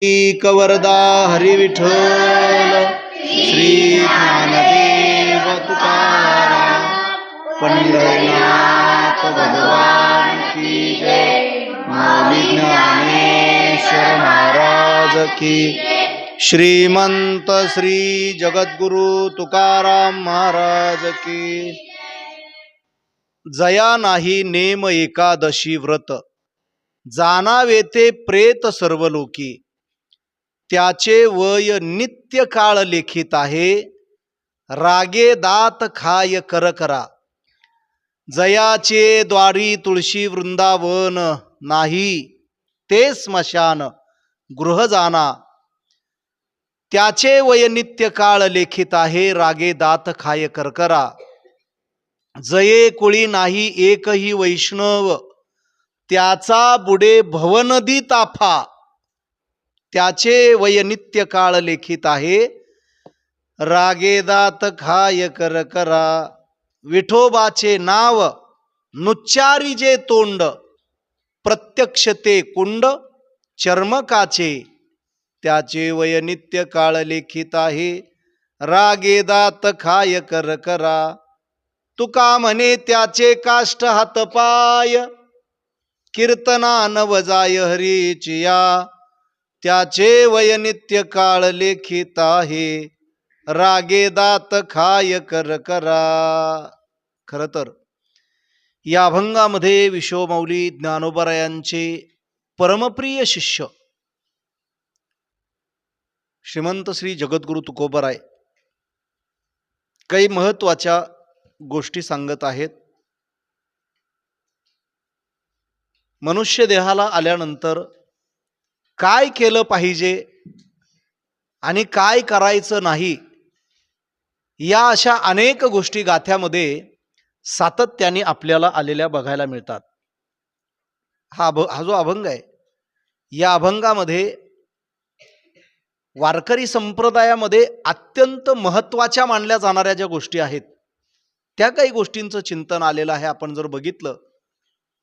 कवरदा हरी विठ्ठल श्री ज्ञानदेव तुकाराम पंढरीनाथ भगवान की जय। माऊली ज्ञानेश्वर महाराज की। श्रीमंत श्री जगद्गुरु तुकाराम महाराज की। जया नाही नेम एकादशी व्रत, जाणावे ते प्रेत सर्व लोकी, त्याचे वय नित्य काळ लेखित आहे, रागे दात खाय कर करा। जयाचे द्वारी तुळशी वृंदावन, नाही ते स्मशान गृह जाना, त्याचे वय नित्य काळ लेखित आहे, रागे दात खाय कर करा। जये कुळी नाही एकही वैष्णव, त्याचा बुडे भवनदी ताफा, त्याचे वय नित्य काळ लेखित आहे, रागे दात खाय कर करा। विठोबाचे नाव नुच्चारी जे तोंड, प्रत्यक्ष ते कुंड चर्मकाचे, त्याचे वय नित्य काळ लेखित आहे, रागे दात खाय कर करा। तुका म्हणे त्याचे काष्ट हात पाय, कीर्तना नवजाय हरीचिया, त्याचे वय नित्य काळ लेखित आहे, रागे दात खाय कर करा। खर तर या अभंगामध्ये विश्वमाऊली ज्ञानोबारायांचे परमप्रिय शिष्य श्रीमंत श्री जगद्गुरु तुकोबाराय काही महत्वाच्या गोष्टी सांगत आहेत। मनुष्य देहाला आल्यानंतर काय केलं पाहिजे आणि काय करायचं नाही, या अशा अनेक गोष्टी गाथ्यामध्ये सातत्याने आपल्याला आलेल्या बघायला मिळतात। हा जो अभंग आहे, या अभंगामध्ये वारकरी संप्रदायामध्ये अत्यंत महत्त्वाच्या मानल्या जाणाऱ्या ज्या गोष्टी आहेत, त्या काही गोष्टींचं चिंतन आलेलं आहे। आपण जर बघितलं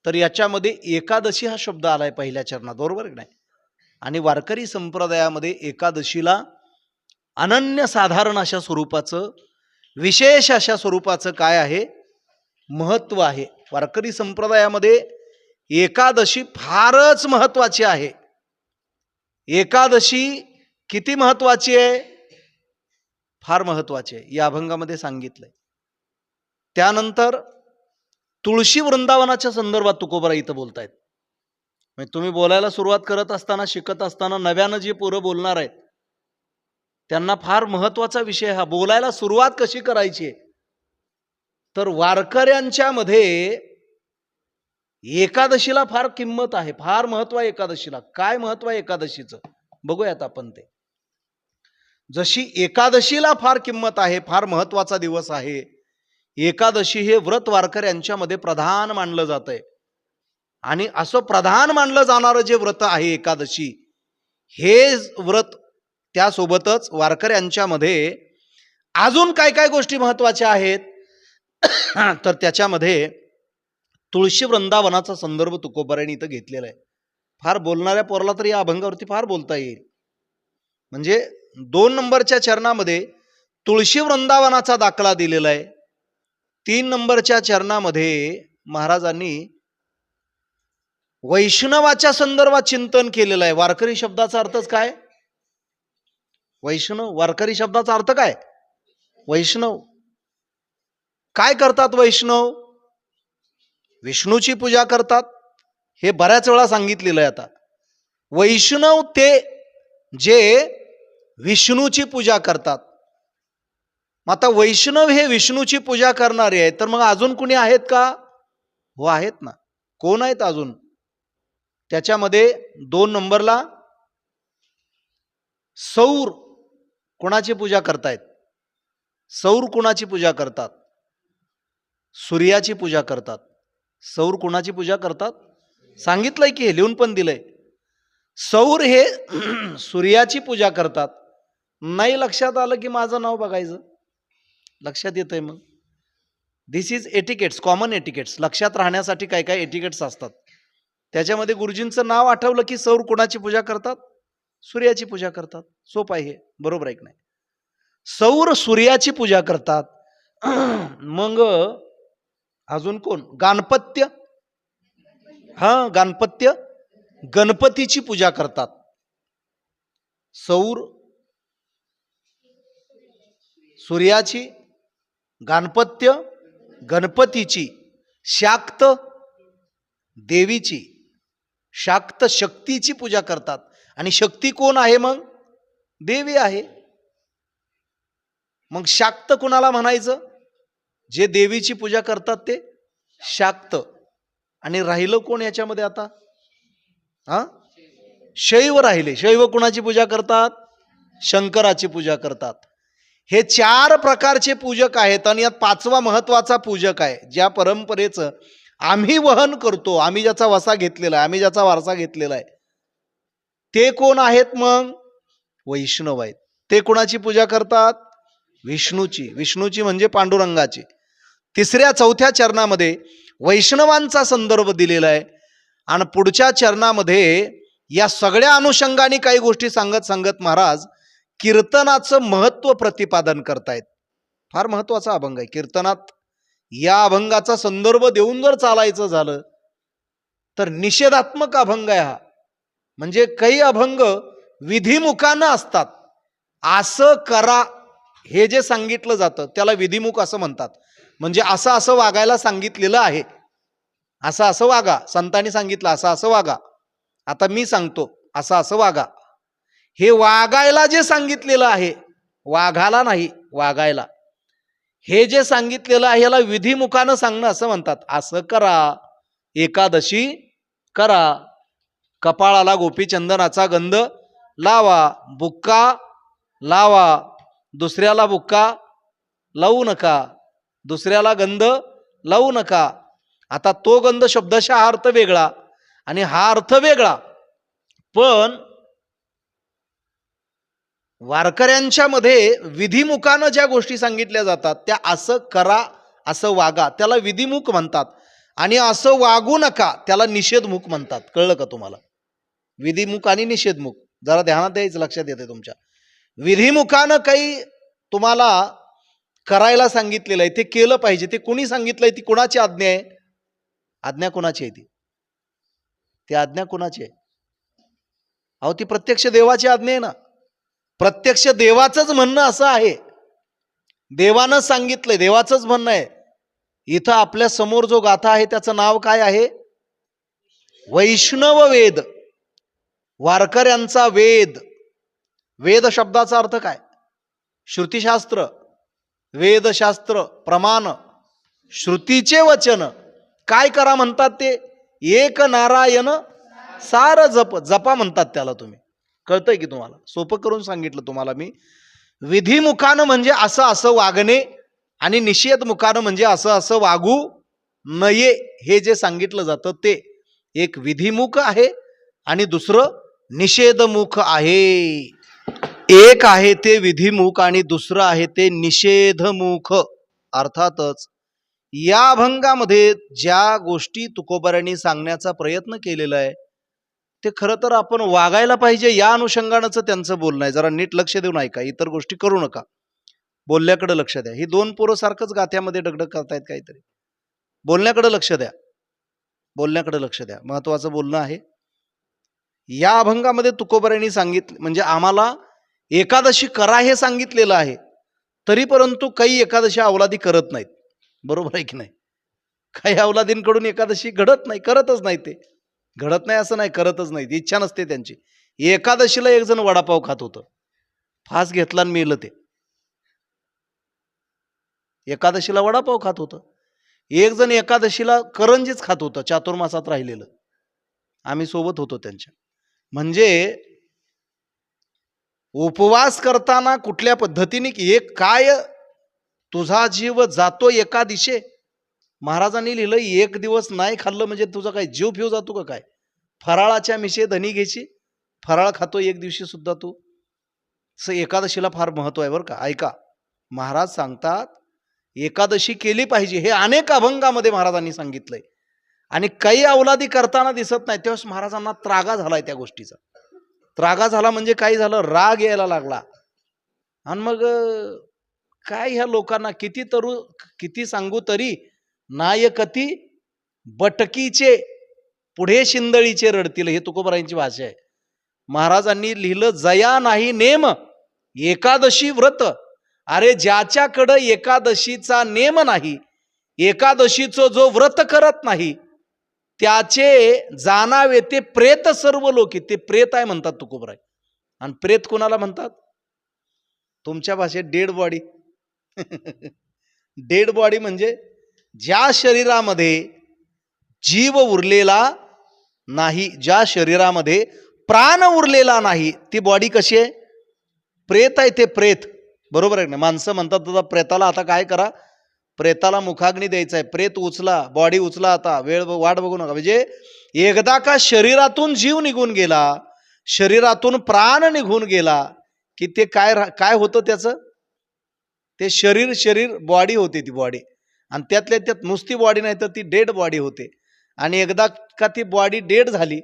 तर याच्यामध्ये एकादशी हा शब्द आलाय पहिल्या चरणात, बरोबर की नाही? आणि वारकरी संप्रदायामध्ये एकादशीला अनन्यसाधारण अशा स्वरूपाचं, विशेष अशा स्वरूपाचं काय आहे, महत्त्व आहे। वारकरी संप्रदायामध्ये एकादशी फारच महत्त्वाची आहे। एकादशी किती महत्त्वाची आहे? फार महत्त्वाची आहे, या अभंगामध्ये सांगितलंय। त्यानंतर तुळशी वृंदावनाच्या संदर्भात तुकोबाराय इथं बोलतायत। म्हणजे तुम्ही बोलायला सुरुवात करत असताना, शिकत असताना नव्यानं जी पोरं बोलणार आहेत त्यांना फार महत्वाचा विषय हा, बोलायला सुरुवात कशी करायची। तर वारकऱ्यांच्या मध्ये एकादशीला फार किंमत आहे, फार महत्व आहे एकादशीला। काय महत्व आहे एकादशीचं बघूयात आपण ते। जशी एकादशीला फार किंमत आहे, फार महत्वाचा दिवस आहे, एकादशी हे व्रत वारकऱ्यांच्या मध्ये प्रधान मानलं जातंय। आणि असं प्रधान मानलं जाणारं जे व्रत आहे एकादशी, हे व्रत, त्यासोबतच वारकऱ्यांच्या मध्ये अजून काय काय गोष्टी महत्वाच्या आहेत तर त्याच्यामध्ये तुळशी वृंदावनाचा संदर्भ तुकोबारायांनी इथं घेतलेला आहे। फार बोलणाऱ्या पोराला तर या अभंगावरती फार बोलता येईल। म्हणजे 2 नंबरच्या चरणामध्ये तुळशी वृंदावनाचा दाखला दिलेला आहे। 3 नंबरच्या चरणामध्ये महाराजांनी वैष्णवाच्या संदर्भात चिंतन केलेलं आहे। वारकरी शब्दाचा अर्थच काय? वैष्णव। वारकरी शब्दाचा अर्थ काय? वैष्णव। काय करतात वैष्णव? विष्णूची पूजा करतात, हे बऱ्याच वेळा सांगितलेलं आहे। आता वैष्णव ते जे विष्णूची पूजा करतात। आता वैष्णव हे विष्णूची पूजा करणारे आहेत, तर मग अजून कुणी आहेत का? हो आहेत ना। कोण आहेत अजून? त्याच्यामध्ये 2 नंबरला सौर कोणाची पूजा करतायत? सौर कोणाची पूजा करतात? सूर्याची पूजा करतात। सौर कोणाची पूजा करतात? सांगितलंय की, हे लिहून पण दिलंय। सौर हे सूर्याची पूजा करतात। नाही लक्षात आलं की माझं नाव बघायचं, लक्षात येतंय। मग दिस इज एटिकेट्स, कॉमन एटिकेट्स। लक्षात राहण्यासाठी काय काय एटिकेट्स असतात, त्याच्यामध्ये गुरुजींचं नाव आठवलं की सौर कोणाची पूजा करतात? सूर्याची पूजा करतात. सोपं आहे हे, बरोबर आहे की नाही? सौर सूर्याची पूजा करतात. मग अजून कोण? गाणपत्य. हा, गाणपत्य गणपतीची पूजा करतात. सौर सूर्याची, गाणपत्य गणपतीची, शाक्त देवीची, शाक्त शक्तीची पूजा करतात. आणि शक्ती कोण आहे? मग देवी आहे. मग शाक्त कुणाला म्हणायचं? जे देवीची पूजा करतात ते शाक्त. आणि राहिलं कोण याच्यामध्ये आता? शैव राहिले. शैव कुणाची पूजा करतात? शंकराची पूजा करतात. हे 4 प्रकारचे पूजक आहेत. आणि यात 5वा महत्वाचा पूजक आहे, ज्या परंपरेचं आम्ही वहन करतो, आम्ही ज्याचा वसा घेतलेला आहे, आम्ही ज्याचा वारसा घेतलेला आहे, ते कोण आहेत? मग वैष्णव आहेत. ते कुणाची पूजा करतात? विष्णूची. विष्णूची म्हणजे पांडुरंगाची. 3ऱ्या 4थ्या चरणामध्ये वैष्णवांचा संदर्भ दिलेला आहे. आणि पुढच्या चरणामध्ये या सगळ्या अनुषंगाने काही गोष्टी सांगत सांगत महाराज कीर्तनाचं महत्व प्रतिपादन करतायत. फार महत्वाचा अभंग आहे. कीर्तनात या अभंगाचा संदर्भ देऊन जर चालायचं झालं तर निषेधात्मक अभंग आहे हा. म्हणजे काही अभंग विधिमुखानं असतात. असं करा हे जे सांगितलं जातं त्याला विधिमुख असं म्हणतात. म्हणजे असं असं वागायला सांगितलेलं आहे, असं असं वागा. संतांनी सांगितलं असं असं वागा. आता मी सांगतो असं असं वागा. हे वागायला जे सांगितलेलं आहे, वाघाला नाही, वागायला, हे जे सांगितलेलं आहे याला विधिमुखानं सांगणं असं म्हणतात. असं करा, एकादशी करा, कपाळाला गोपीचंदनाचा गंध लावा, बुक्का लावा, दुसऱ्याला बुक्का लावू नका, दुसऱ्याला गंध लावू नका. आता तो गंध शब्दशः अर्थ वेगळा आणि हा अर्थ वेगळा. पण वारकऱ्यांच्या मध्ये विधिमुखानं ज्या गोष्टी सांगितल्या जातात त्या असं करा, असं वागा, त्याला विधिमुख म्हणतात. आणि असं वागू नका त्याला निषेधमुख म्हणतात. कळलं का तुम्हाला? विधिमुख आणि निषेधमुख जरा ध्यानात द्यायचं, लक्षात येते तुमच्या. विधिमुखानं काही तुम्हाला करायला सांगितलेलं आहे, ते केलं पाहिजे. ते कुणी सांगितलंय? ती कुणाची आज्ञा आहे? आज्ञा कुणाची आहे? ती आज्ञा कुणाची आहे? अहो, ती प्रत्यक्ष देवाची आज्ञा आहे ना. प्रत्यक्ष देवाचंच म्हणणं असं आहे. देवानं सांगितलंय, देवाचंच म्हणणं आहे. इथं आपल्या समोर जो गाथा आहे त्याचं नाव काय आहे? वैष्णव वेद. वारकऱ्यांचा वेद. वेद शब्दाचा अर्थ काय? श्रुतीशास्त्र, वेदशास्त्र, प्रमाण, श्रुतीचे वचन. काय करा म्हणतात ते? एक नारायण सार जप. जपा म्हणतात त्याला. तुम्ही कळतंय की तुम्हाला? सोपं करून सांगितलं तुम्हाला मी. विधिमुखानं म्हणजे असं असं वागणे आणि निषेधमुखानं म्हणजे असं असं वागू नये. हे जे सांगितलं जातं ते एक विधिमुख आहे आणि दुसरं निषेधमुख आहे. एक आहे ते विधिमुख आणि दुसरं आहे ते निषेधमुख. अर्थातच या अभंगामध्ये ज्या गोष्टी तुकोबारांनी सांगण्याचा प्रयत्न केलेला आहे ते खरं तर आपण वागायला पाहिजे या अनुषंगानंच त्यांचं बोलणं आहे. जरा नीट लक्ष देऊन ऐका, इतर गोष्टी करू नका, बोलण्याकडे लक्ष द्या. ही 2 पोरं सारखंच गाथ्यामध्ये डगडग करतायत काहीतरी. बोलण्याकडे लक्ष द्या, बोलण्याकडे लक्ष द्या. महत्वाचं बोलणं आहे. या अभंगामध्ये तुकोबारांनी सांगितलं, म्हणजे आम्हाला एकादशी करा हे सांगितलेलं आहे, तरी परंतु काही एकादशी अवलादी करत नाहीत. बरोबर आहे की नाही? काही अवलादींकडून एकादशी घडत नाही, करतच नाही. ते घडत नाही असं नाही, करतच नाही, इच्छा नसते त्यांची. एकादशीला एक जण वडापाव खात होतं, फास घेतला आणि मेलं. ते एकादशीला वडापाव खात होतं. एक जण एकादशीला करंजीच खात होतं, चातुर्मासात राहिलेलं. आम्ही सोबत होतो त्यांच्या. म्हणजे उपवास करताना कुठल्या पद्धतीने, एक काय तुझा जीव जातो एका दिशे. महाराजांनी लिहिलं, एक दिवस नाही खाल्लं म्हणजे तुझा काय जीव फिव जातो का काय? फराळाच्या मिशे धनी घ्यायची, फराळ खातो एक दिवशी सुद्धा तू. एकादशीला फार महत्व आहे बरं का. ऐका, महाराज सांगतात एकादशी केली पाहिजे. हे अनेक अभंगामध्ये महाराजांनी सांगितलंय. आणि काही अवलादी करताना दिसत नाही, तेव्हा महाराजांना त्रागा झालाय त्या गोष्टीचा. त्रागा झाला म्हणजे काय झालं, राग यायला लागला. आणि मग काय ह्या लोकांना किती सांगू तरी नायकती बटकीचे पुढे शिंदळीचे रडतील, हे तुकोबारायांची भाषा आहे. महाराजांनी लिहिलं, जया नाही नेम एकादशी व्रत. अरे ज्याच्याकडं एकादशीचा नेम नाही, एकादशीचं जो व्रत करत नाही, त्याचे जाणावे ते प्रेत सर्व लोकी. ते प्रेत आहे म्हणतात तुकोबराय. आणि प्रेत कोणाला म्हणतात? तुमच्या भाषेत डेड बॉडी. डेड बॉडी म्हणजे ज्या शरीरामध्ये जीव उरलेला नाही, ज्या शरीरामध्ये प्राण उरलेला नाही, ती बॉडी कशी आहे? प्रेत आहे ते प्रेत. बरोबर आहे ना? माणसं म्हणतात तुझा प्रेताला आता काय करा, प्रेताला मुखाग्नी द्यायचा आहे, प्रेत उचला, बॉडी उचला, आता वेळ वाट बघू नका. म्हणजे एकदा का शरीरातून जीव निघून गेला, शरीरातून प्राण निघून गेला की ते काय होतं त्याचं? ते शरीर बॉडी होते, ती बॉडी. आणि त्यातल्या त्यात नुसती बॉडी नाही तर ती डेड बॉडी होते. आणि एकदा का ती बॉडी डेड झाली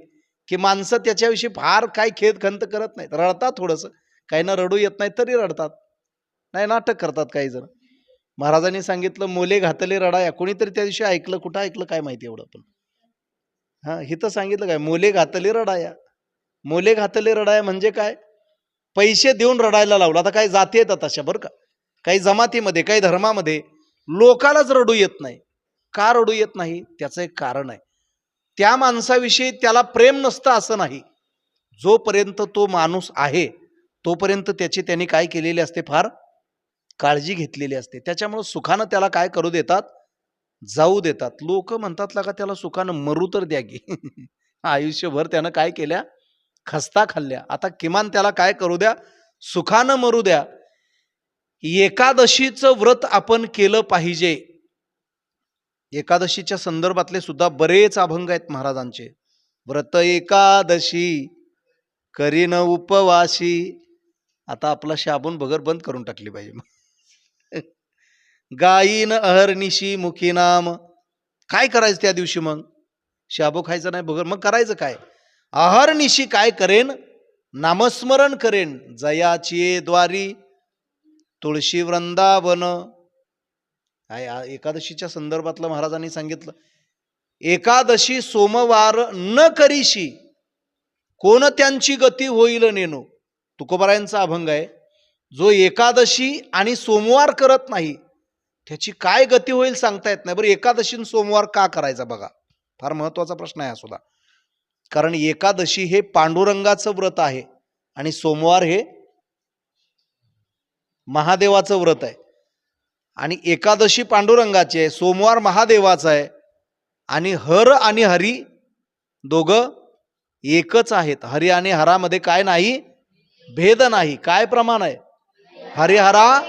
की माणसं त्याच्याविषयी फार काय खेद खंत करत नाहीत, रडतात थोडंसं. काही ना रडू येत नाही तरी रडतात, नाही नाटक करतात काही जण. महाराजांनी सांगितलं, मोले घातले रडाया. कोणीतरी त्या दिवशी ऐकलं, कुठं ऐकलं काय माहिती एवढं, पण हिथं सांगितलं काय, मोले घातले रडाया. मोले घातले रडाया म्हणजे काय? पैसे देऊन रडायला लावलं. आता काही जाती येतात अशा, बरं का, काही जमातीमध्ये, काही धर्मामध्ये लोकालाच रडू येत नाही. का रडू येत नाही? त्याचं एक कारण आहे. त्या माणसाविषयी त्याला प्रेम नसतं असं नाही. जोपर्यंत तो माणूस आहे तोपर्यंत त्याची त्यांनी काय केलेली असते, फार काळजी घेतलेली असते. त्याच्यामुळे सुखानं त्याला काय करू देतात, जाऊ देतात. लोक म्हणतात का त्याला सुखानं मरू तर द्या की. आयुष्यभर त्यानं काय केल्या, खस्ता खाल्ल्या. आता किमान त्याला काय करू द्या, सुखानं मरू द्या. एकादशीचं व्रत आपण केलं पाहिजे. एकादशीच्या संदर्भातले सुद्धा बरेच अभंग आहेत महाराजांचे. व्रत एकादशी करीन उपवासी. आता आपला शाबून भगर बंद करून टाकली पाहिजे. गायीन अहर्निशी मुखी नाम. काय करायचं त्या दिवशी? मग शाबू खायचं नाही, भगर. मग करायचं काय? अहर्निशी काय करेन? नामस्मरण करेन. जयाची द्वारी तुळशी वृंदावन. एकादशीच्या संदर्भातलं महाराजांनी सांगितलं, एकादशी सोमवार न करीशी कोण त्यांची गती होईल नेनो. तुकोबारायांचा अभंग आहे. जो एकादशी आणि सोमवार करत नाही त्याची काय गती होईल सांगता येत नाही. बरं, एकादशी सोमवार का करायचा बघा, फार महत्वाचा प्रश्न आहे हा सुद्धा. कारण एकादशी हे पांडुरंगाचं व्रत आहे आणि सोमवार हे महादेवाचं व्रत आहे. आणि एकादशी पांडुरंगाची आहे, सोमवार महादेवाचा आहे. आणि हर आणि हरी दोघं एकच आहेत. हरी आणि हरामध्ये काय नाही, भेद नाही. काय प्रमाण आहे? हरिहरा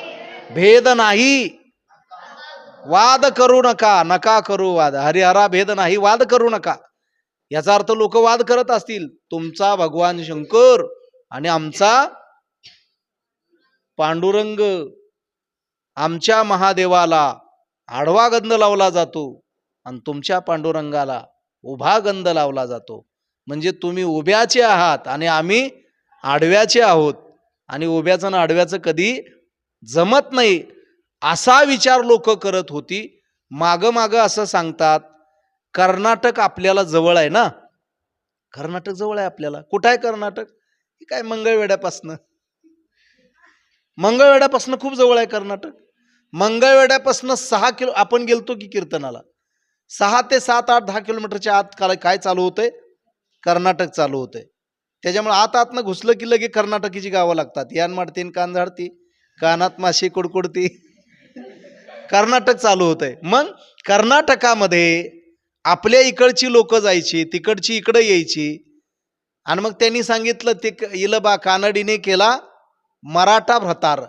भेद नाही, वाद करू नका, नका करू वाद. हरिहरा भेद नाही, वाद करू नका. याचा अर्थ लोक वाद करत असतील, तुमचा भगवान शंकर आणि आमचा पांडुरंग, आमच्या महादेवाला आडवा गंध लावला जातो आणि तुमच्या पांडुरंगाला उभा गंध लावला जातो. म्हणजे तुम्ही उभ्याचे आहात आणि आम्ही आडव्याचे आहोत. आणि उभ्याचं आणि आडव्याचं कधी जमत नाही, असा विचार लोक करत होती. माग असं सांगतात, कर्नाटक आपल्याला जवळ आहे ना. कर्नाटक जवळ आहे आपल्याला. कुठं आहे कर्नाटक? हे काय मंगळवेढ्यापासनं. मंगळवेढ्यापासनं खूप जवळ आहे कर्नाटक. मंगळवेढ्यापासनं 6 किलो आपण गेलतो की कीर्तनाला, 6 ते 7, 8, 10 किलोमीटरच्या आत काय चालू होतंय? कर्नाटक चालू होतंय. त्याच्यामुळे आतनं घुसलं की लगे कर्नाटकीची गावं लागतात. यान माडतीन, कान झाडती, कानात माशी कुडकुडती. कर्नाटक चालू होतंय. मग कर्नाटकामध्ये आपल्या इकडची लोक जायची, तिकडची इकडे यायची. आणि मग त्यांनी सांगितलं, ते इलबा कानडीने केला मराठा भ्रतार.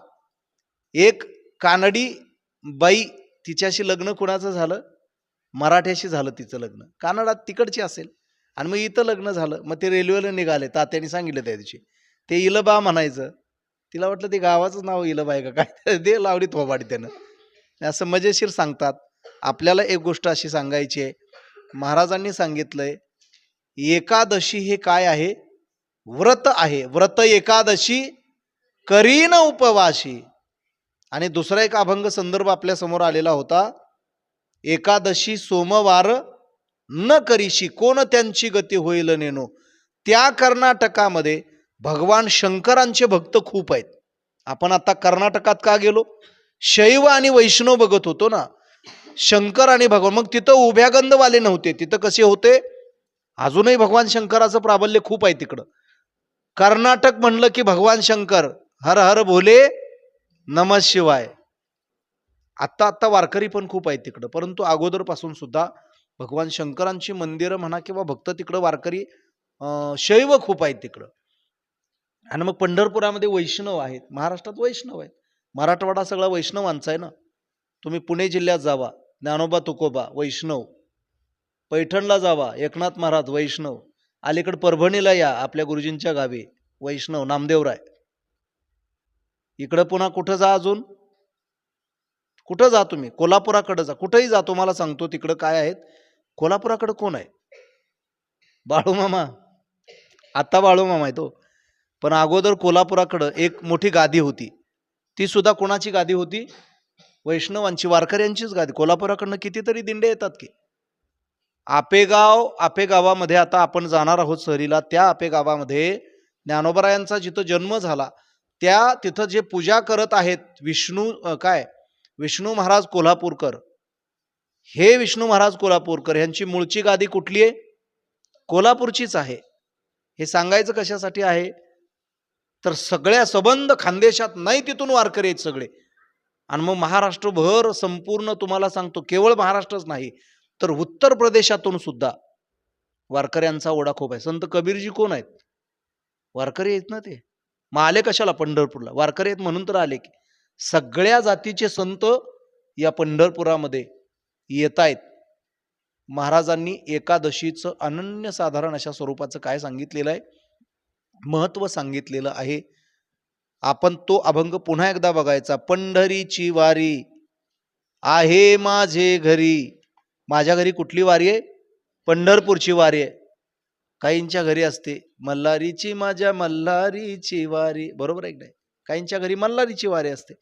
एक कानडी बाई, तिच्याशी लग्न कुणाचं झालं? मराठ्याशी झालं तिचं लग्न. कानडात तिकडची असेल. आणि मग इथं लग्न झालं. मग ते रेल्वेला निघाले. तात्याने सांगितलं त्या दिवशी, ते इलबा म्हणायचं. तिला वाटलं ते गावाचं नाव इलबा आहे का काय, दे लावली थोबाडी त्यानं. असं मजेशीर सांगतात. आपल्याला एक गोष्ट अशी सांगायची आहे, महाराजांनी सांगितलंय एकादशी हे काय आहे? व्रत आहे. व्रत एकादशी करीन उपवाशी. आणि दुसरा एक अभंग संदर्भ आपल्या समोर आलेला होता. एकादशी सोमवार न करीशी कोण त्यांची गती होईल नेनो. त्या कर्नाटकामध्ये भगवान शंकरांचे भक्त खूप आहेत. आपण आता कर्नाटकात का गेलो? शैव आणि वैष्णव बघत होतो ना. शंकर आणि भगवान, मग तिथं उभ्या गंधवाले नव्हते, तिथं कसे होते? अजूनही भगवान शंकराचं प्राबल्य खूप आहे तिकडं. कर्नाटक म्हणलं की भगवान शंकर, हर हर भोले नमः शिवाय. आत्ता वारकरी पण खूप आहेत तिकडं, परंतु अगोदरपासून सुद्धा भगवान शंकरांची मंदिरं म्हणा किंवा भक्त तिकडं वारकरी शैव खूप आहेत तिकडं. आणि मग पंढरपुरामध्ये वैष्णव आहेत. महाराष्ट्रात वैष्णव आहेत. मराठवाडा सगळा वैष्णवांचा आहे ना. तुम्ही पुणे जिल्ह्यात जावा, ज्ञानोबा तुकोबा वैष्णव. पैठणला जावा, एकनाथ महाराज वैष्णव. अलीकडे परभणीला या, आपल्या गुरुजींच्या गावी वैष्णव नामदेवराय. इकडं पुन्हा कुठं जा, अजून कुठं जा तुम्ही, कोल्हापुराकडे जा, कुठंही जा, तुम्हाला सांगतो तिकडं काय आहेत. कोल्हापुराकडे कोण आहे? बाळूमामा. आता बाळूमामा आहे तो, पण अगोदर कोल्हापुराकडं एक मोठी गादी होती. ती सुद्धा कोणाची गादी होती? वैष्णवांची, वारकऱ्यांचीच गादी. कोल्हापुराकडनं कितीतरी दिंडे येतात की. आपेगावामध्ये आता आपण जाणार आहोत सहलीला. त्या आपेगावामध्ये ज्ञानोबरायांचा जिथं जन्म झाला, त्या तिथं जे पूजा करत आहेत विष्णू महाराज कोल्हापूरकर. हे विष्णू महाराज कोल्हापूरकर यांची मूळची गादी कुठली आहे? कोल्हापूरचीच आहे. हे सांगायचं कशासाठी आहे? तर सगळ्या सबंध खानदेशात नाही तिथून वारकरी आहेत सगळे. आणि मग महाराष्ट्रभर संपूर्ण तुम्हाला सांगतो, केवळ महाराष्ट्रच नाही तर उत्तर प्रदेशातून सुद्धा वारकऱ्यांचा ओढा खूप आहे. संत कबीरजी कोण आहेत? वारकरी आहेत ना ते. मग आले कशाला पंढरपूरला? वारकरी आहेत म्हणून तर आले की. सगळ्या जातीचे संत या पंढरपुरामध्ये येत आहेत. महाराजांनी एकादशीचं अनन्यसाधारण अशा स्वरूपाचं काय सांगितलेलं आहे, महत्व सांगितलेलं आहे. आपण तो अभंग पुन्हा एकदा बघायचा. पंढरीची वारी आहे माझे घरी. माझ्या घरी कुठली वारी आहे? पंढरपूरची वारी आहे. काहींच्या घरी असते मल्हारीची, माझ्या मल्हारीची वारी, बरोबर आहे की नाही? काहींच्या घरी मल्हारीची वारी असते,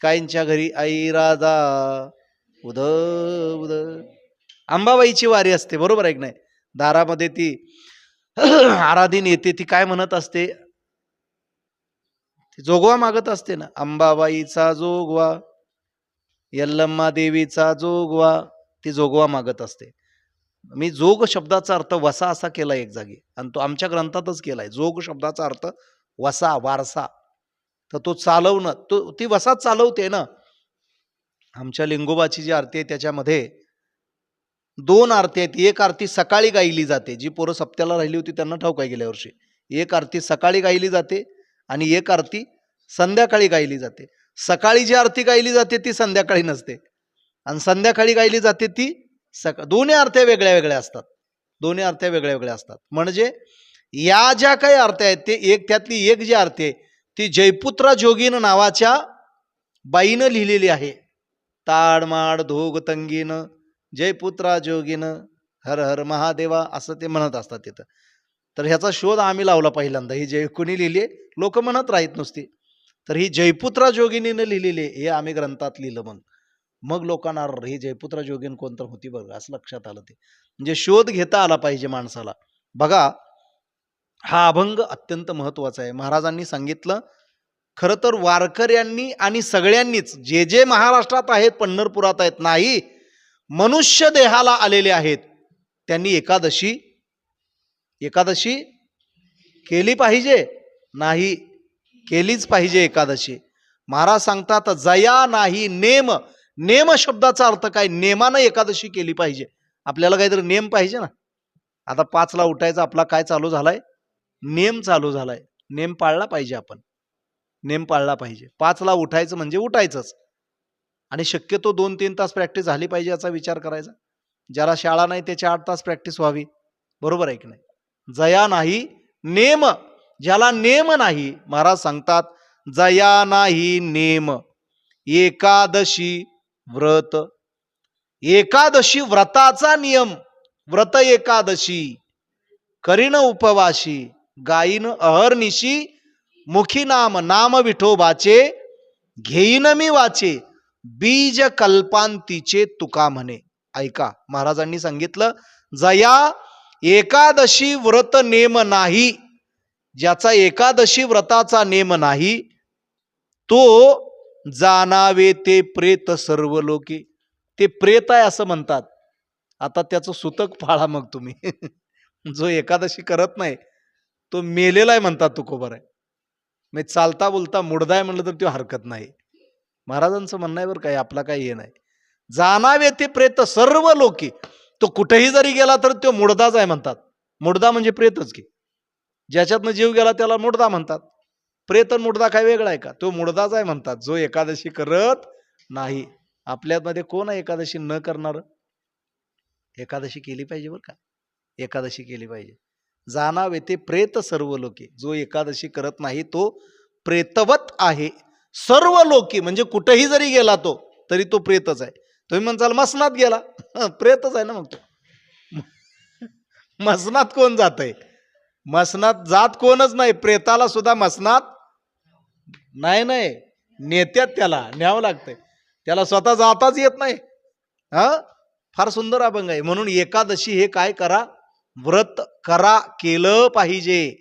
काहींच्या घरी आई राधा उद उद अंबाबाईची वारी असते, बरोबर आहे की नाही? दारामध्ये ती आराधीन येते, ती काय म्हणत असते? ती जोगवा मागत असते ना, अंबाबाईचा जोगवा, यल्लम्मा देवीचा जोगवा. ती जोगवा मागत असते. मी जोग शब्दाचा अर्थ वसा असा केला एक जागी, आणि तो आमच्या ग्रंथातच केलाय. जोग शब्दाचा अर्थ वसा, वारसा. तर तो चालवणं, ती वसा चालवते ना. आमच्या लिंगोबाची जी आरती आहे त्याच्यामध्ये 2 आरती आहेत. एक आरती सकाळी गायली जाते, जी पोरं सप्त्याला राहिली होती त्यांना ठाऊक आहे गेल्या वर्षी. एक आरती सकाळी गायली जाते आणि एक आरती संध्याकाळी गायली जाते. सकाळी जी आरती गायली जाते ती संध्याकाळी नसते, आणि संध्याकाळी गायली जाते ती दोन्ही आरत्या वेगळ्या वेगळ्या असतात. दोन्ही आरत्या वेगळ्या वेगळ्या असतात. म्हणजे या ज्या काही आरत्या आहेत ते त्यातली एक जी आरती आहे ती जयपुत्रा जोगीन नावाच्या बाईनं लिहिलेली आहे. ताडमाड धोग तंगीन जयपुत्रा जोगीन हर हर महादेवा असं ते म्हणत असतात तिथं. तर ह्याचा शोध आम्ही लावला पहिल्यांदा. ही कुणी लिहिली? लोक म्हणत राहत नुसती. तर ही जयपुत्रा जोगिनीनं लिहिलेली हे आम्ही ग्रंथात लिहिलं. मग लोकांना ही जयपुत्रा जोगीन कोणतं होती बघा, असं लक्षात आलं. ते म्हणजे शोध घेता आला पाहिजे माणसाला. बघा, हा अभंग अत्यंत महत्वाचा आहे. महाराजांनी सांगितलं, खरं तर वारकऱ्यांनी आणि सगळ्यांनीच जे जे महाराष्ट्रात आहेत, पंढरपुरात आहेत, नाही मनुष्य देहाला आलेले आहेत, त्यांनी एकादशी केली पाहिजे. नाही, केलीच पाहिजे एकादशी. महाराज सांगतात, जया नाही नेम. नेम शब्दाचा अर्थ काय? नेमानं एकादशी केली पाहिजे. आपल्याला काहीतरी नेम पाहिजे ना. आता 5ला उठायचा आपला काय चालू झालाय? नेम चालू झालाय. नेम पाळला पाहिजे. आपण नेम पाळला पाहिजे. 5ला उठायचं म्हणजे उठायचंच, आणि शक्यतो 2-3 तास प्रॅक्टिस झाली पाहिजे याचा विचार करायचा. ज्याला शाळा नाही त्याची 8 तास प्रॅक्टिस व्हावी, बरोबर आहे की नाही? जया नाही नेम, ज्याला नेम नाही, महाराज सांगतात जया नाही नेम एकादशी व्रत. एकादशी व्रताचा नियम. व्रत एकादशी करीन उपवाशी. गायीन अहर्निशी मुखी नाम, नाम विठोबाचे घेईन मी वाचे, बीज कल्पांतीचे तुका म्हणे. ऐका, महाराजांनी सांगितलं, जया एकादशी व्रत नेम नाही, ज्याचा एकादशी व्रताचा नेम नाही, तो जाणावे ते प्रेत सर्व लोके. ते प्रेत आहे असं म्हणतात. आता त्याचं सुतक फाळा मग तुम्ही. जो एकादशी करत नाही तो मेलेला आहे म्हणतात तुकोबर आहे. मी चालता बोलता मुडदा आहे म्हणलं तर तो हरकत नाही. महाराजांचं म्हणणं आहे बरं काय, आपला काही हे नाही. जाणावे ते प्रेत सर्व लोके. तो कुठेही जरी गेला तर तो मुडदाच आहे म्हणतात. मुडदा म्हणजे प्रेतच की, ज्याच्यातनं जीव गेला त्याला मुडदा म्हणतात. प्रेत आणि मुडदा काय वेगळा आहे का? तो मुडदाच आहे म्हणतात, जो एकादशी करत नाही. आपल्यामध्ये कोण आहे एकादशी न करणार? एकादशी केली पाहिजे बरं का, एकादशी केली पाहिजे. जाणावे ते प्रेत सर्व लोके. जो एकादशी करत नाही तो प्रेतवत आहे. सर्व लोके म्हणजे कुठेही जरी गेला तो तरी तो प्रेतच आहे. तुम्ही म्हणसाल मसनात गेला, प्रेतच आहे ना मग तो. मसनात कोण जात आहे? मसनात जात कोणच नाही. प्रेताला सुद्धा मसनात नाही, नाही नेत्यात, त्याला न्यावं लागतंय, त्याला स्वतः जाताच येत नाही. फार सुंदर अभंग आहे. म्हणून एकादशी हे काय करा, व्रत करा, केलं पाहिजे.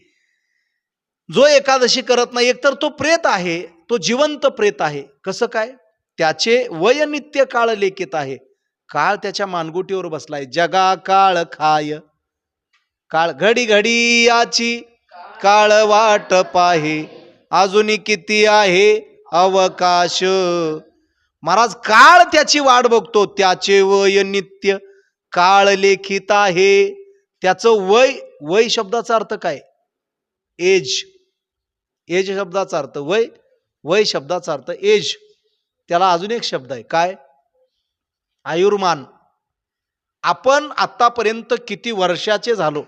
जो एकादशी करत नाही एकतर तो प्रेत आहे, तो जिवंत प्रेत आहे. कसं काय? त्याचे वय नित्य काळ लेखित आहे. काळ त्याच्या मानगुटीवर बसलाय. जगा काळ खाय, काळ घडी घडी याची काळ वाट पाहे, अजून किती आहे अवकाश. महाराज काळ त्याची वाट बघतो, त्याचे वय नित्य काळ लेखित आहे. त्याचं वय, वय शब्दाचा अर्थ काय? एज. एज शब्दाचा अर्थ वय, वय शब्दाचा अर्थ एज. त्याला अजून एक शब्द आहे काय? आयुर्मान. आपण आतापर्यंत किती वर्षाचे झालो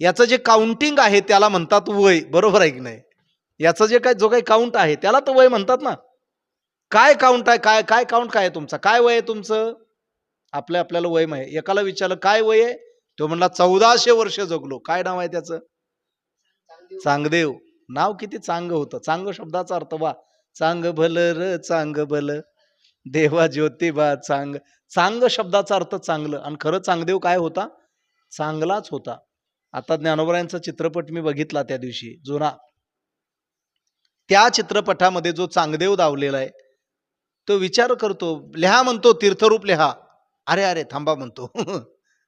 याचं जे काउंटिंग आहे त्याला म्हणतात वय. बरोबर आहे की नाही? याचं जे काय, जो काही काउंट आहे त्याला तर वय म्हणतात ना. काय काउंट आहे? काय काय काउंट काय आहे तुमचा? काय वय आहे तुमचं? आपल्याला वय माहिती. एकाला विचारलं काय वय आहे, तो म्हणला 1400 वर्ष जगलो. काय नाव आहे त्याचं? चांगदेव. नाव किती चांग होतं. चांग शब्दाचा अर्थ वा, चांग भल र चांग भल, देवा ज्योतिबा चांग. चांग शब्दाचा अर्थ चांगलं. आणि खरं चांगदेव काय होता? चांगलाच होता. आता ज्ञानोबरायांचा चित्रपट मी बघितला त्या दिवशी, जुना. त्या चित्रपटामध्ये जो चांगदेव दावलेला आहे तो विचार करतो, लिहा म्हणतो, तीर्थरूप लिहा. अरे अरे थांबा म्हणतो.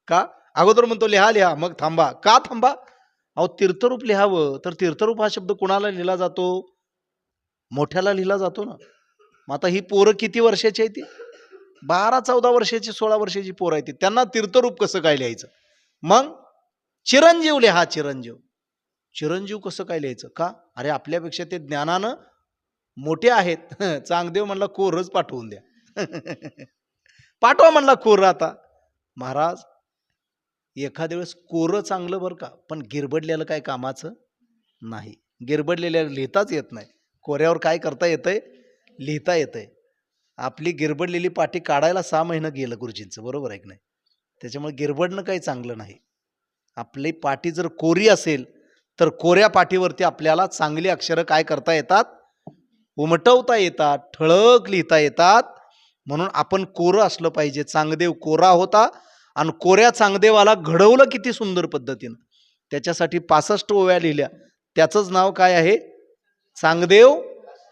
का? अगोदर म्हणतो लिहा लिहा, मग थांबा. का थांबा? अहो तीर्थरूप लिहावं तर तीर्थरूप हा शब्द कुणाला लिहिला जातो? मोठ्याला लिहिला जातो ना. मग आता ही पोरं किती वर्षाची आहे? ती 12-14 वर्षाची, 16 वर्षाची पोरं आहे ती. त्यांना तीर्थरूप कसं काय लिहायचं? मग चिरंजीव लिहा, चिरंजीव. चिरंजीव कसं काय लिहायचं? का? अरे आपल्यापेक्षा ते ज्ञानानं मोठे आहेत. चांगदेव म्हणला कोरच पाठवून द्या. पाठवा म्हणला कोर. आता महाराज एखाद्या वेळेस कोरं चांगलं बरं का, पण गिरबडलेलं काय कामाचं नाही. गिरबडलेल्याला लिहिताच येत नाही. कोऱ्यावर काय करता येतंय? लिहिता येतंय. आपली गिरबडलेली पाटी काढायला 6 महिने गेलं गुरुजींचं. बरोबर आहे की नाही? त्याच्यामुळे गिरबडणं काही चांगलं नाही. आपली पाटी जर कोरी असेल तर कोऱ्या पाटीवरती आपल्याला चांगली अक्षरं काय करता येतात? उमटवता येतात, ठळक लिहिता येतात. म्हणून आपण कोरं असलं पाहिजे. चांगदेव कोरा होता आणि कोऱ्या चांगदेवाला घडवलं किती सुंदर पद्धतीनं. त्याच्यासाठी 65 ओव्या लिहिल्या. त्याचंच नाव काय आहे? चांगदेव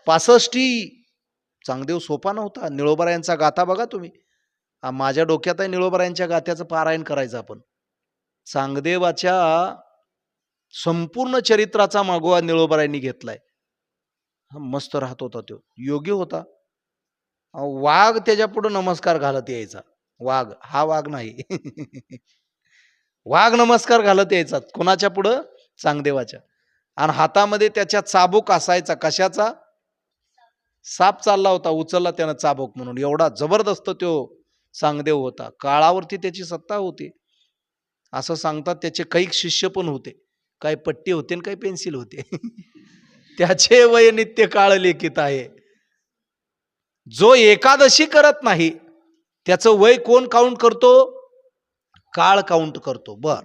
65. चांगदेव सोपा नव्हता. निळोबारायांचा गाथा बघा तुम्ही. माझ्या डोक्यात आहे निळोबारायांच्या गाथ्याचं पारायण करायचं आपण. चांगदेवाच्या संपूर्ण चरित्राचा मागोवा निळोबारायांनी घेतलाय. मस्त राहत होता तो, योगी होता. वाघ त्याच्या पुढे नमस्कार घालत यायचा. वाघ, हा वाघ नाही. वाघ नमस्कार घालत यायचा. कोणाच्या पुढं? चांगदेवाच्या. आणि हातामध्ये त्याच्या चाबूक असायचा. कशाचा? साप चालला होता, उचलला त्यानं चाबूक म्हणून. एवढा जबरदस्त तो चांगदेव होता. काळावरती त्याची सत्ता होती. असं सांगतात त्याचे काही शिष्य पण होते. काही पट्टी होते आणि काही पेन्सिल होते. त्याचे वय नित्य काळ लेखित आहे. जो एकादशी करत नाही त्याचं वय कोण काउंट करतो? काळ काउंट करतो. बर.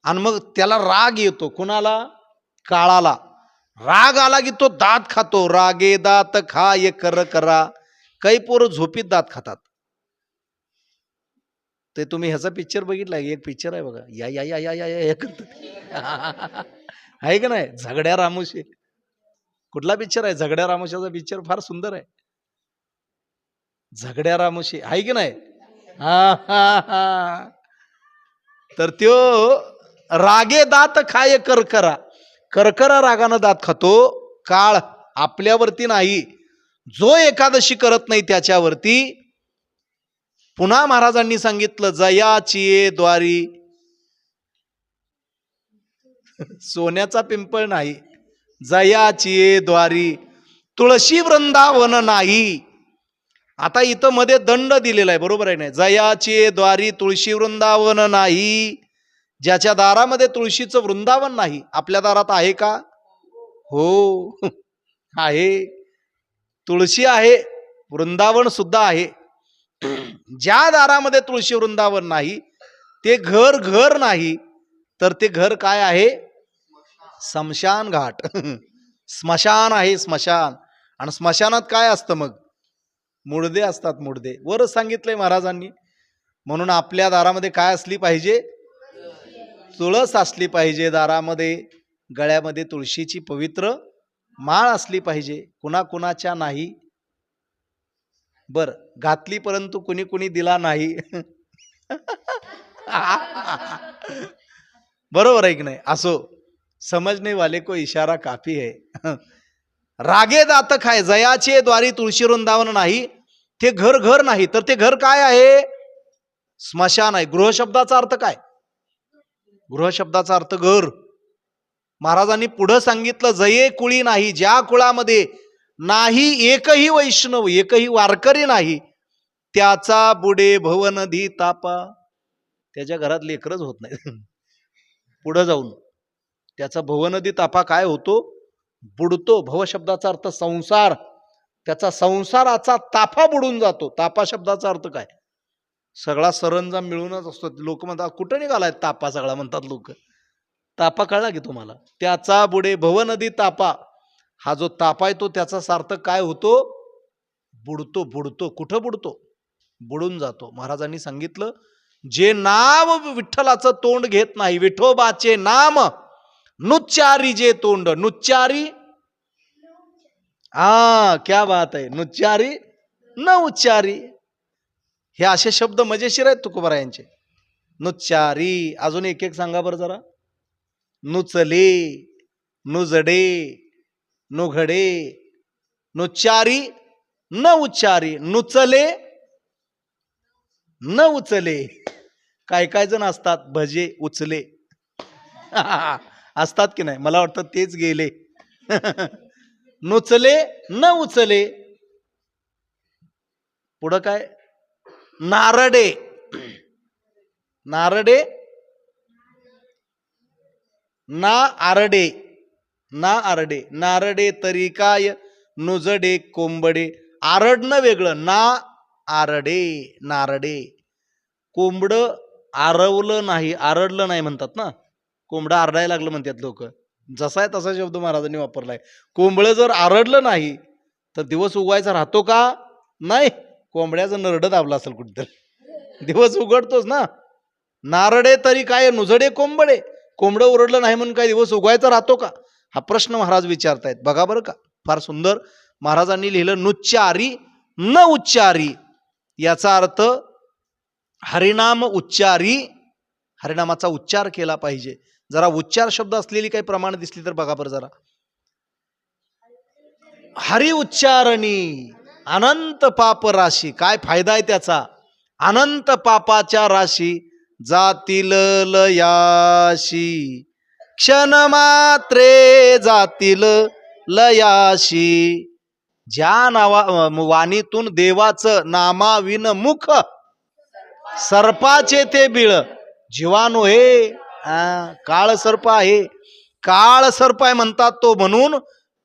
आणि मग त्याला राग येतो. कुणाला? काळाला. राग आला की तो दात खातो. रागे दात खाय कर करा. काही पोरं झोपीत दात खातात. ते तुम्ही ह्याचा पिक्चर बघितला, एक पिक्चर आहे बघा, या या या या या या करतात. आहे का नाही, झगड्या रामोशी. कुठला पिक्चर आहे? झगड्या रामोशाचा पिक्चर फार सुंदर आहे. झगड्या रामोशी आहे की नाही? हा हा हा. तर त्यो रागे दात खाय करकरा. करकरा रागानं दात खातो. काळ आपल्यावरती नाही, जो एकादशी करत नाही त्याच्यावरती. पुन्हा महाराजांनी सांगितलं, जयाची द्वारी. सोन्याचा पिंपळ नाही, जयाची द्वारी तुळशी वृंदावन नाही. आता इथं मध्ये दंड दिलेला आहे, बरोबर आहे नाही? जयाची द्वारी तुळशी वृंदावन नाही. ज्याच्या दारामध्ये तुळशीचं वृंदावन नाही. आपल्या दारात आहे का? हो आहे. तुळशी आहे, वृंदावन सुद्धा आहे. ज्या दारामध्ये तुळशी वृंदावन नाही ते घर घर नाही, तर ते घर काय आहे? स्मशान घाट. स्मशान आहे, स्मशान. आणि स्मशानात काय असतं मग? मुडदे असतात, मुडदे. वरच सांगितलंय महाराजांनी. म्हणून आपल्या दारामध्ये काय असली पाहिजे? तुळस असली पाहिजे दारामध्ये. गळ्यामध्ये तुळशीची पवित्र माळ असली पाहिजे. कुणाकुणाच्या नाही. बर, घातली परंतु कुणी कुणी दिला नाही. बरोबर आहे की नाही? असो, समजने वाले को इशारा काफी है. रागे दात खाय जयाचे द्वारी तुळशी वृंदावन नाही. ते घर घर नाही, तर ते घर काय आहे? स्मशान आहे. गृह शब्दाचा अर्थ काय? गृह शब्दाचा अर्थ घर. महाराजांनी पुढे सांगितलं, जये कुळी नाही, ज्या कुळामध्ये नाही एकही वैष्णव, एकही वारकरी नाही, त्याचा बुडे भवनधी तापा. त्याच्या घरात लेकरच होत नाही. पुढे जाऊन त्याचा भवनदी तापा काय होतो? बुडतो. भव शब्दाचा अर्थ संसार. त्याचा संसाराचा ताफा बुडून जातो. तापा शब्दाचा अर्थ काय? सगळा सरंजाम मिळूनच असतो. लोक म्हणतात, कुठं निघालाय तापा सगळा, म्हणतात लोक. तापा कळला की तुम्हाला? त्याचा बुडे भवनदी तापा. हा जो तापा आहे तो त्याचा सार्थक काय होतो? बुडतो. बुडतो. कुठं बुडतो? बुडून जातो. महाराजांनी सांगितलं, जे नाव विठ्ठलाचं तोंड घेत नाही, विठोबाचे नाम नुच्चारी जे तोंड. नुच्चारी, क्या बात आहे. नुच्चारी न उच्चारी. हे असे शब्द मजेशीर आहेत तुकोबारायांचे. नुच्चारी. अजून एक एक सांगा बरं जरा. नुचले, नुजडे, नुघडे, नुच्चारी न उच्चारी, नुचले न उचले. काय काय जण असतात भजे उचले. असतात की नाही? मला वाटतं तेच गेले. नुचले न उचले. पुढं काय? नारडे. नारडे ना आरडे. ना आरडे. नारडे तरी काय, नुजडे कोंबडे. आरडणं वेगळं, ना आरडे. नारडे. कोंबड आरवलं नाही, आरडलं नाही म्हणतात ना. कोंबडं आरडायला लागलं म्हणतात लोक. जसा आहे तसा शब्द महाराजांनी वापरलाय. कोंबडं जर आरडलं नाही तर दिवस उगवायचा राहतो का? नाही. कोंबड्याचं नरडं दाबलं असेल कुठेतरी, दिवस उघडतोच ना. नारडे तरी काय, नुजडे कोंबडे. कोंबडं ओरडलं नाही म्हणून काय दिवस उगवायचा राहतो का? हा प्रश्न महाराज विचारतायत. बघा बरं का, फार सुंदर महाराजांनी लिहिलं. नुच्चारी न उच्चारी. याचा अर्थ हरिनाम उच्चारी. हरिनामाचा उच्चार केला पाहिजे. जरा उच्चार शब्द असलेली काही प्रमाण दिसली तर बघा बरं जरा. हरि उच्चारणी अनंत पाप राशी. काय फायदा आहे त्याचा? अनंत पापाच्या राशी जातील लयाशी. क्षण मात्रे जातील लयाशी. ज्या वाणीतून देवाचं नामाविन मुख सर्पाचे ते बिळ. जीवाणू हे काळ सर्प आहे. काळ सर्प आहे म्हणतात तो. म्हणून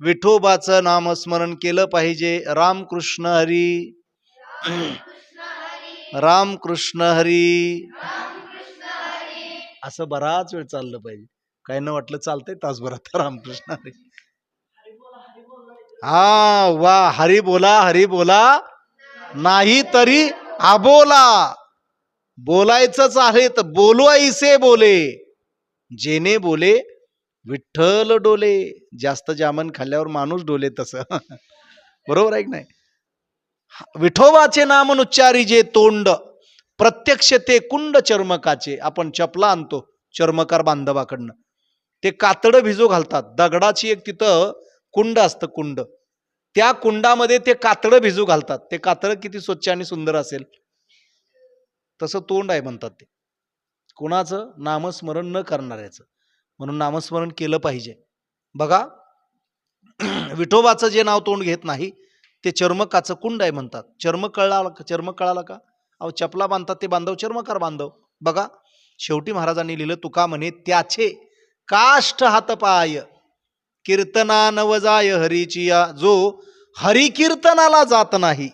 विठोबाचं नामस्मरण केलं पाहिजे. रामकृष्ण हरी, रामकृष्ण हरी, असं बराच वेळ चाललं पाहिजे. काय न वाटलं चालतंय तासभर आता रामकृष्ण हरी. हा वा, हरी बोला नाही तरी आबोला. बोलायचंच आहे तर बोलू ऐसे बोले, जेने बोले विठ्ठल डोले. जास्त जामन खाल्ल्यावर माणूस डोले तसं. बरोबर आहे की नाही. विठोबाचे नाम उच्चारी जे तोंड, प्रत्यक्ष ते कुंड चर्मकाचे. आपण चपला आणतो चर्मकार बांधवाकडनं, ते कातडं भिजू घालतात. दगडाची एक तिथं कुंड असतं, कुंड. त्या कुंडामध्ये ते कातडं भिजू घालतात. ते कातडं किती स्वच्छ आणि सुंदर असेल, तसं तोंड आहे म्हणतात ते. कुणाचं? नामस्मरण न करणाऱ्याचं. म्हणून नामस्मरण केलं पाहिजे. बघा, विठोबाचं जे नाव तोंड घेत नाही ते चर्मकाचं कुंड आहे म्हणतात. चर्म कळाला का? अहो चपला बांधतात ते बांधव चर्मकार बांधव. बघा, शेवटी महाराजांनी लिहिलं, तुका म्हणे त्याचे काष्ठ हातपाय कीर्तना नवजाय हरीचिया. जो हरिकीर्तनाला जात नाही,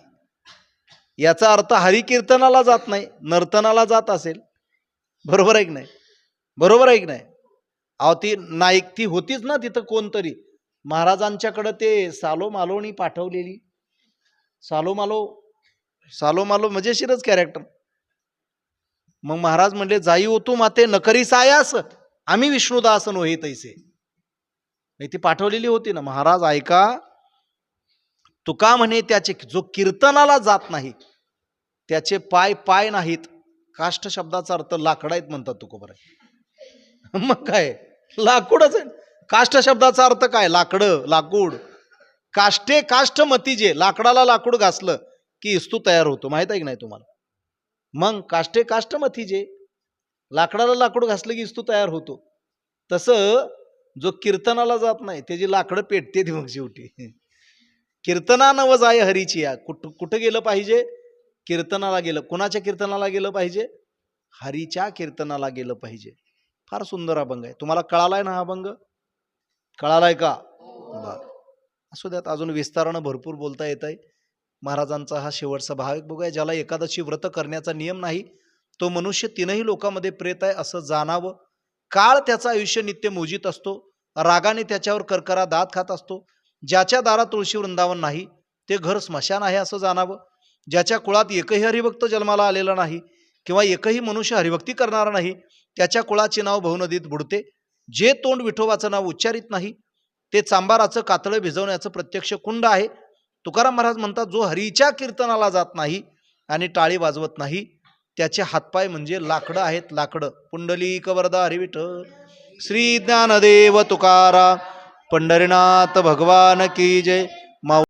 याचा अर्थ हरिकीर्तनाला जात नाही, नर्तनाला जात असेल. बरोबर आहे की नाही? बरोबर आहे की नाही? अहो ती नाईक ती होतीच ना तिथं कोणतरी महाराजांच्याकडं, ते सालो मालोनी पाठवलेली. सालो मालो मजेशीरच कॅरेक्टर. मग महाराज म्हणले, जाई होतो माते नकरी सायास, आम्ही विष्णुदास नोहे तैसे. ती पाठवलेली होती ना. महाराज ऐका, तुका म्हणे त्याचे जो कीर्तनाला जात नाही त्याचे पाय पाय नाहीत. काष्ठ शब्दाचा अर्थ लाकडा आहेत म्हणतात तुकोबर. मग काय, लाकूडच आहे. काष्ठ शब्दाचा अर्थ काय? लाकडं, लाकूड. काष्टे काष्ठ मतीजे, लाकडाला लाकूड घासलं की इस्तू तयार होतो, माहित आहे की नाही तुम्हाला? मग काष्टे काष्ठ मतीजे, लाकडाला लाकूड घासलं की इस्तू तयार होतो. तसं जो कीर्तनाला जात नाही त्याची लाकडं पेटते मग शेवटी. कीर्तना नव जाय हरीची या. कुठं गेलं पाहिजे? कीर्तनाला गेलं. कुणाच्या कीर्तनाला गेलं पाहिजे? हरीच्या कीर्तनाला गेलं पाहिजे. फार सुंदर अभंग आहे. तुम्हाला कळालाय ना हा अभंग? कळालाय का? बर, असू द्यात, अजून विस्तारानं भरपूर बोलता येत आहे. महाराजांचा हा शेवटचा भाग बघूया. ज्याला एकादशी व्रत करण्याचा नियम नाही तो मनुष्य तीनही लोकांमध्ये प्रेत आहे असं जाणावं. काळ त्याचं आयुष्य नित्य मोजित असतो, रागाने त्याच्यावर करकरा दात खात असतो. ज्याच्या दारात तुळशी वृंदावन नाही ते घर स्मशान आहे असं जाणावं. ज्याच्या कुळात एकही हरिभक्त जन्माला आलेला नाही किंवा एकही मनुष्य हरिभक्ती करणारा नाही, त्याच्या कुळाचे नाव बहुनदीत बुडते. जे तोंड विठोबाचं नाव उच्चारित नाही ते चांबाराचं कातळं भिजवण्याचं प्रत्यक्ष कुंड आहे. तुकाराम महाराज म्हणतात, जो हरीच्या कीर्तनाला जात नाही आणि टाळी वाजवत नाही त्याचे हातपाय म्हणजे लाकडं आहेत, लाकडं. पुंडलिक वरदा हरी विठ्ठल. श्री ज्ञानदेव तुकाराम पंढरीनाथ भगवान की जय.